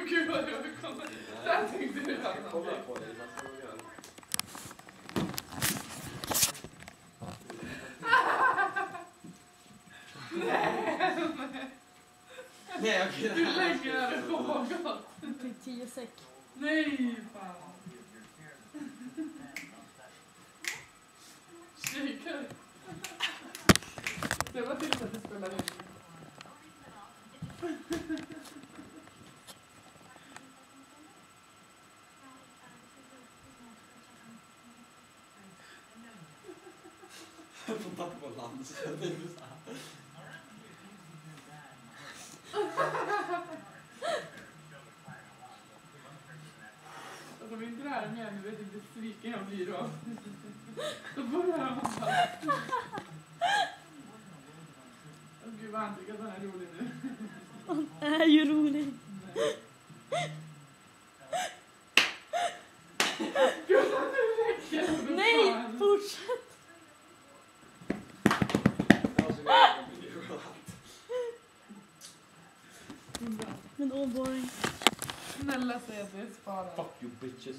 Gud vad jag kommer. Där tänkte du Jag ska kolla på dig nästa gång igen. Nej, okej. Du lägger över något. Okej, 10 säck. Nej, fan. Shaker. Det var till att du spelade in. Jag får tappa på land. Alltså om inte det här är med nu vet inte besviken jag blir då. Då börjar han bara. Åh gud vad han tycker att han är rolig nu. Han är ju rolig. Gud att det räcker. Nej, fortsätt. Men åh boy. Snälla säg att det är sparat. Fuck you bitches.